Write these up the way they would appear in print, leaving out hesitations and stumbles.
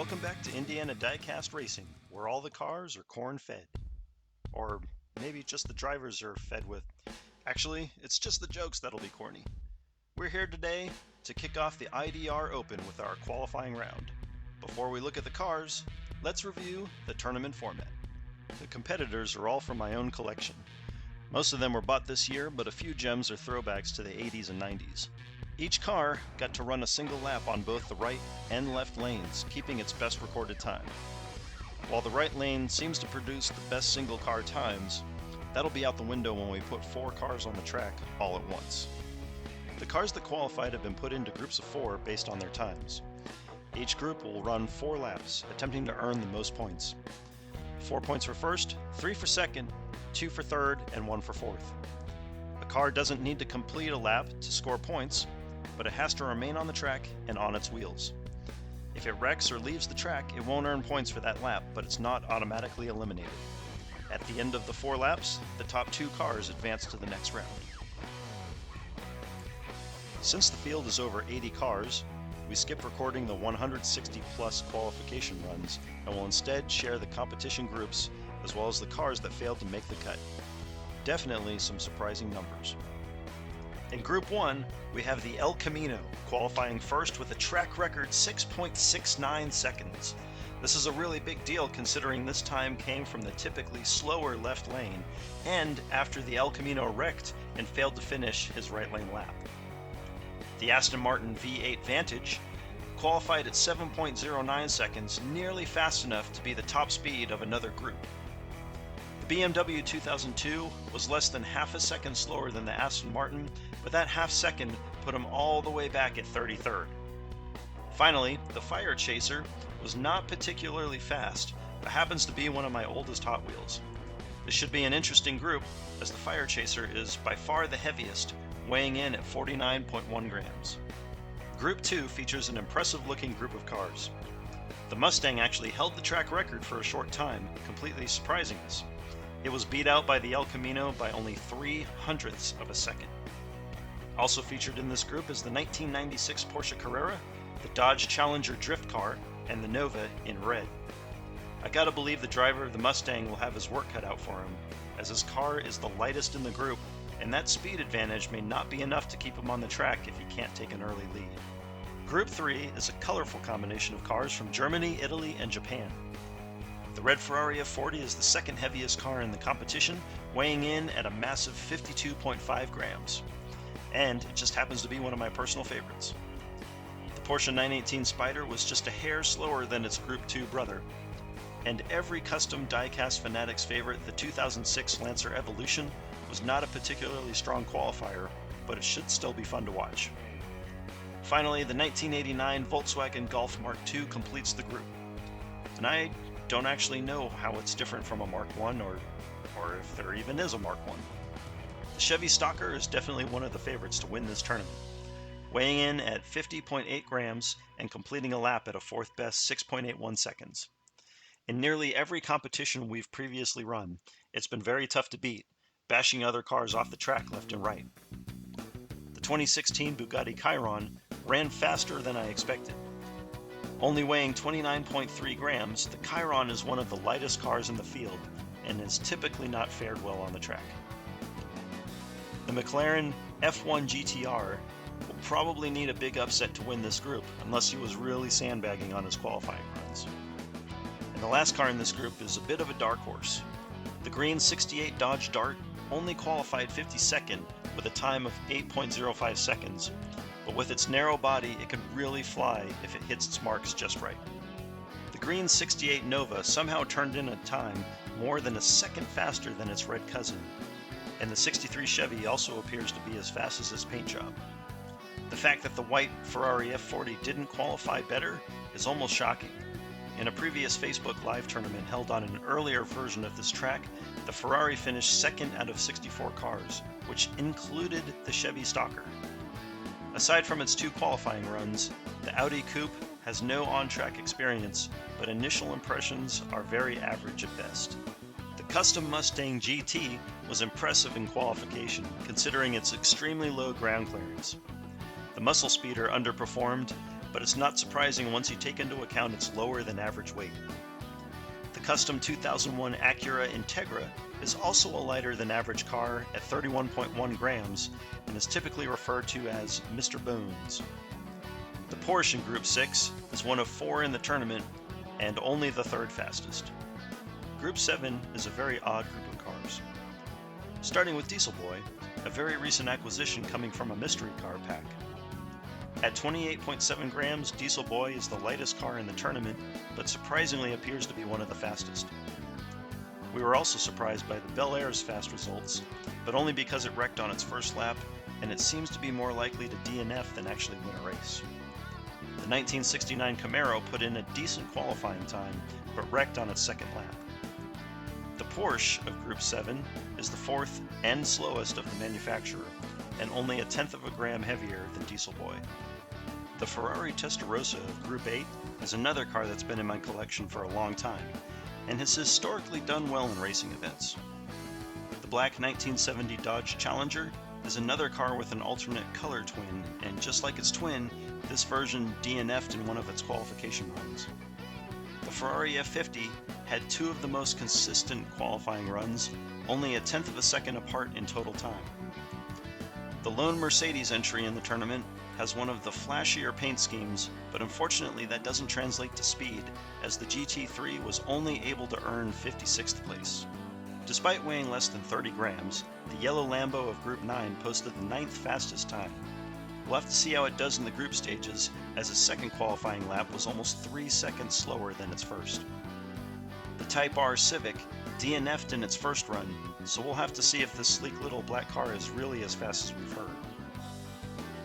Welcome back to Indiana Diecast Racing, where all the cars are corn-fed. Or maybe just the drivers are fed with... Actually, it's just the jokes that'll be corny. We're here today to kick off the IDR Open with our qualifying round. Before we look at the cars, let's review the tournament format. The competitors are all from my own collection. Most of them were bought this year, but a few gems are throwbacks to the 80s and 90s. Each car got to run a single lap on both the right and left lanes, keeping its best recorded time. While the right lane seems to produce the best single car times, that'll be out the window when we put 4 cars on the track all at once. The cars that qualified have been put into groups of 4 based on their times. Each group will run 4 laps, attempting to earn the most points. 4 points for first, 3 for second, 2 for third, and 1 for fourth. A car doesn't need to complete a lap to score points, but it has to remain on the track and on its wheels. If it wrecks or leaves the track, it won't earn points for that lap, but it's not automatically eliminated. At the end of the 4 laps, the top 2 cars advance to the next round. Since the field is over 80 cars, we skip recording the 160 plus qualification runs and will instead share the competition groups as well as the cars that failed to make the cut. Definitely some surprising numbers. In Group 1, we have the El Camino qualifying first with a track record 6.69 seconds. This is a really big deal considering this time came from the typically slower left lane and after the El Camino wrecked and failed to finish his right lane lap. The Aston Martin V8 Vantage qualified at 7.09 seconds, nearly fast enough to be the top speed of another group. The BMW 2002 was less than half a second slower than the Aston Martin, but that half second put him all the way back at 33rd. Finally, the Fire Chaser was not particularly fast, but happens to be one of my oldest Hot Wheels. This should be an interesting group, as the Fire Chaser is by far the heaviest, weighing in at 49.1 grams. Group 2 features an impressive looking group of cars. The Mustang actually held the track record for a short time, completely surprising us. It was beat out by the El Camino by only 0.03 of a second. Also featured in this group is the 1996 Porsche Carrera, the Dodge Challenger drift car, and the Nova in red. I gotta believe the driver of the Mustang will have his work cut out for him, as his car is the lightest in the group, and that speed advantage may not be enough to keep him on the track if he can't take an early lead. Group 3 is a colorful combination of cars from Germany, Italy, and Japan. The red Ferrari F40 is the second heaviest car in the competition, weighing in at a massive 52.5 grams. And it just happens to be one of my personal favorites. The Porsche 918 Spyder was just a hair slower than its Group 2 brother. And every custom diecast fanatic's favorite, the 2006 Lancer Evolution, was not a particularly strong qualifier, but it should still be fun to watch. Finally, the 1989 Volkswagen Golf Mark II completes the group. And I don't actually know how it's different from a Mark I or if there even is a Mark I. The Chevy Stocker is definitely one of the favorites to win this tournament, weighing in at 50.8 grams and completing a lap at a fourth best 6.81 seconds. In nearly every competition we've previously run, it's been very tough to beat, bashing other cars off the track left and right. The 2016 Bugatti Chiron ran faster than I expected. Only weighing 29.3 grams, the Chiron is one of the lightest cars in the field and has typically not fared well on the track. The McLaren F1 GTR will probably need a big upset to win this group unless he was really sandbagging on his qualifying runs. And the last car in this group is a bit of a dark horse. The green 68 Dodge Dart only qualified 52nd with a time of 8.05 seconds, but with its narrow body it can really fly if it hits its marks just right. The green 68 Nova somehow turned in a time more than a second faster than its red cousin, and the 63 Chevy also appears to be as fast as its paint job. The fact that the white Ferrari F40 didn't qualify better is almost shocking. In a previous Facebook Live tournament held on an earlier version of this track, the Ferrari finished second out of 64 cars, which included the Chevy Stocker. Aside from its 2 qualifying runs, the Audi Coupe has no on-track experience, but initial impressions are very average at best. The custom Mustang GT was impressive in qualification, considering its extremely low ground clearance. The muscle speeder underperformed, but it's not surprising once you take into account its lower than average weight. The custom 2001 Acura Integra is also a lighter than average car at 31.1 grams and is typically referred to as Mr. Bones. The Porsche in Group 6 is one of 4 in the tournament and only the 3rd fastest. Group 7 is a very odd group of cars. Starting with Dieselboy, a very recent acquisition coming from a mystery car pack. At 28.7 grams, Dieselboy is the lightest car in the tournament, but surprisingly appears to be one of the fastest. We were also surprised by the Bel Air's fast results, but only because it wrecked on its first lap, and it seems to be more likely to DNF than actually win a race. The 1969 Camaro put in a decent qualifying time, but wrecked on its second lap. The Porsche of Group 7 is the 4th and slowest of the manufacturer, and only 1/10 of a gram heavier than Dieselboy. The Ferrari Testarossa of Group 8 is another car that's been in my collection for a long time, and has historically done well in racing events. The black 1970 Dodge Challenger is another car with an alternate color twin, and just like its twin, this version DNF'd in one of its qualification runs. The Ferrari F50 had 2 of the most consistent qualifying runs, only 1/10 of a second apart in total time. The lone Mercedes entry in the tournament has one of the flashier paint schemes, but unfortunately that doesn't translate to speed, as the GT3 was only able to earn 56th place. Despite weighing less than 30 grams, the yellow Lambo of Group 9 posted the 9th fastest time. We'll have to see how it does in the group stages, as its second qualifying lap was almost 3 seconds slower than its first. The Type R Civic DNF'd in its first run, so we'll have to see if this sleek little black car is really as fast as we've heard.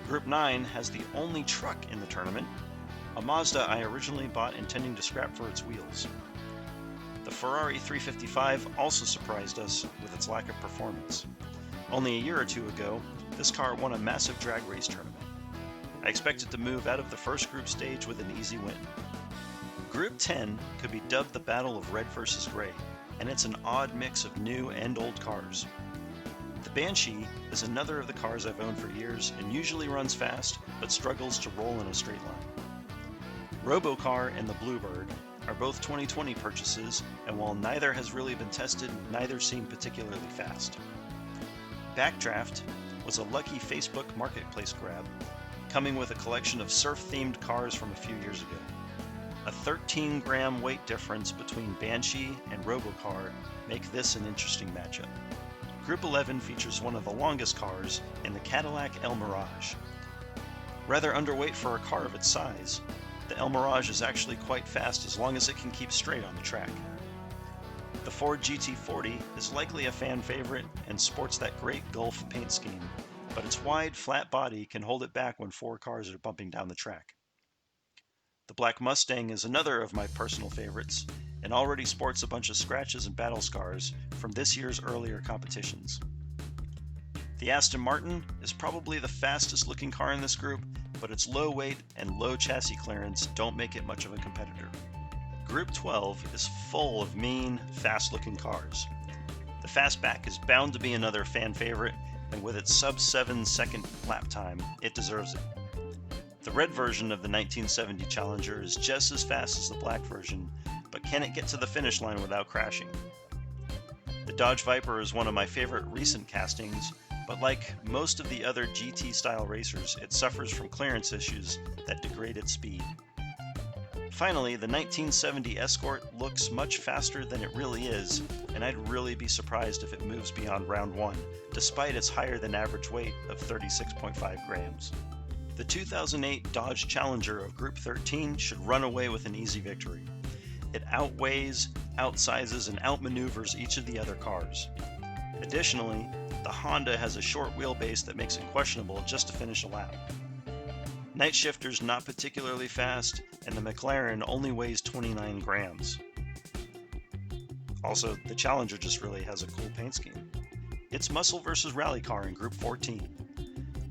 Group 9 has the only truck in the tournament, a Mazda I originally bought intending to scrap for its wheels. The Ferrari 355 also surprised us with its lack of performance. Only a year or two ago, this car won a massive drag race tournament. I expect it to move out of the first group stage with an easy win. Group 10 could be dubbed the Battle of Red versus Gray, and it's an odd mix of new and old cars. The Banshee is another of the cars I've owned for years and usually runs fast, but struggles to roll in a straight line. Robocar and the Bluebird are both 2020 purchases, and while neither has really been tested, neither seem particularly fast. Backdraft was a lucky Facebook marketplace grab, coming with a collection of surf-themed cars from a few years ago. A 13-gram weight difference between Banshee and Robocar make this an interesting matchup. Group 11 features one of the longest cars in the Cadillac El Mirage. Rather underweight for a car of its size, the El Mirage is actually quite fast as long as it can keep straight on the track. The Ford GT40 is likely a fan favorite and sports that great Gulf paint scheme, but its wide, flat body can hold it back when 4 cars are bumping down the track. The black Mustang is another of my personal favorites, and already sports a bunch of scratches and battle scars from this year's earlier competitions. The Aston Martin is probably the fastest looking car in this group, but its low weight and low chassis clearance don't make it much of a competitor. Group 12 is full of mean, fast looking cars. The Fastback is bound to be another fan favorite, and with its sub 7 second lap time, it deserves it. The red version of the 1970 Challenger is just as fast as the black version, but can it get to the finish line without crashing? The Dodge Viper is one of my favorite recent castings, but like most of the other GT-style racers, it suffers from clearance issues that degrade its speed. Finally, the 1970 Escort looks much faster than it really is, and I'd really be surprised if it moves beyond round 1, despite its higher than average weight of 36.5 grams. The 2008 Dodge Challenger of Group 13 should run away with an easy victory. It outweighs, outsizes, and outmaneuvers each of the other cars. Additionally, the Honda has a short wheelbase that makes it questionable just to finish a lap. Night Shifter's not particularly fast, and the McLaren only weighs 29 grams. Also, the Challenger just really has a cool paint scheme. It's muscle versus rally car in Group 14.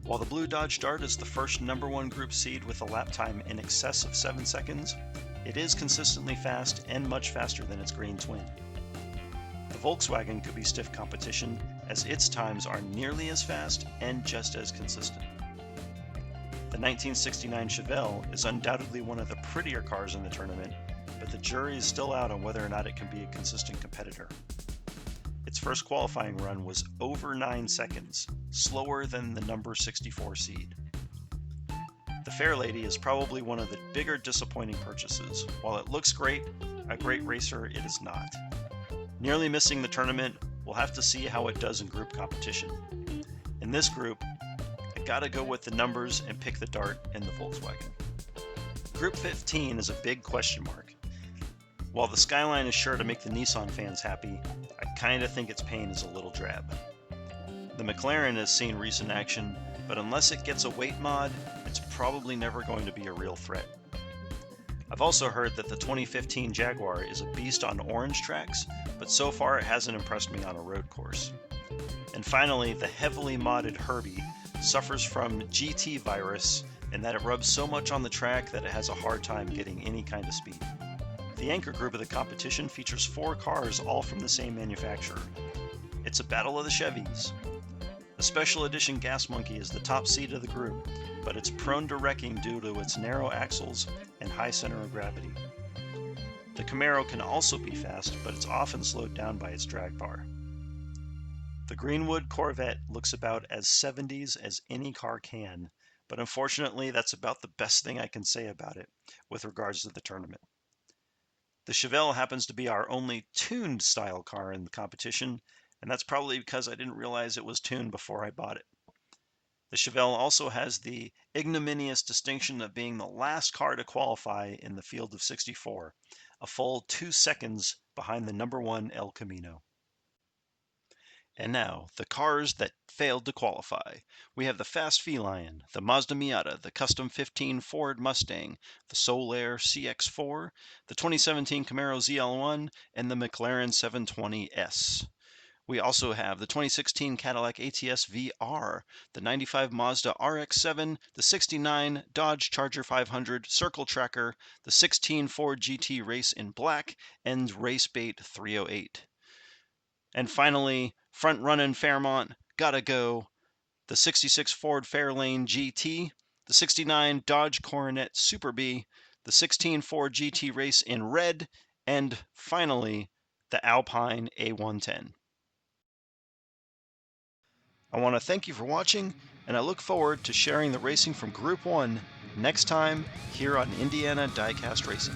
While the blue Dodge Dart is the first number 1 group seed with a lap time in excess of 7 seconds, it is consistently fast and much faster than its green twin. The Volkswagen could be stiff competition, as its times are nearly as fast and just as consistent. The 1969 Chevelle is undoubtedly one of the prettier cars in the tournament, but the jury is still out on whether or not it can be a consistent competitor. Its first qualifying run was over 9 seconds, slower than the number 64 seed. The Fairlady is probably one of the bigger disappointing purchases. While it looks great, a great racer it is not. Nearly missing the tournament, we'll have to see how it does in group competition. In this group, I gotta go with the numbers and pick the Dart and the Volkswagen. Group 15 is a big question mark. While the Skyline is sure to make the Nissan fans happy, I kinda think its paint is a little drab. The McLaren has seen recent action, but unless it gets a weight mod, it's probably never going to be a real threat. I've also heard that the 2015 Jaguar is a beast on orange tracks, but so far it hasn't impressed me on a road course. And finally, the heavily modded Herbie suffers from GT virus in that it rubs so much on the track that it has a hard time getting any kind of speed. The anchor group of the competition features 4 cars all from the same manufacturer. It's a battle of the Chevys. The Special Edition Gas Monkey is the top seed of the group, but it's prone to wrecking due to its narrow axles and high center of gravity. The Camaro can also be fast, but it's often slowed down by its drag bar. The Greenwood Corvette looks about as 70s as any car can, but unfortunately that's about the best thing I can say about it with regards to the tournament. The Chevelle happens to be our only tuned style car in the competition, and that's probably because I didn't realize it was tuned before I bought it. The Chevelle also has the ignominious distinction of being the last car to qualify in the field of 64, a full 2 seconds behind the number 1 El Camino. And now, the cars that failed to qualify. We have the Fast Feline, the Mazda Miata, the Custom 15 Ford Mustang, the Solar CX-4, the 2017 Camaro ZL1, and the McLaren 720S. We also have the 2016 Cadillac ATS VR, the 95 Mazda RX-7, the 69 Dodge Charger 500 Circle Tracker, the 16 Ford GT Race in Black, and Racebait 308. And finally, front-running Fairmont, gotta go, the 66 Ford Fairlane GT, the 69 Dodge Coronet Super B, the 16 Ford GT Race in red, and finally, the Alpine A110. I want to thank you for watching, and I look forward to sharing the racing from Group 1 next time here on Indiana Diecast Racing.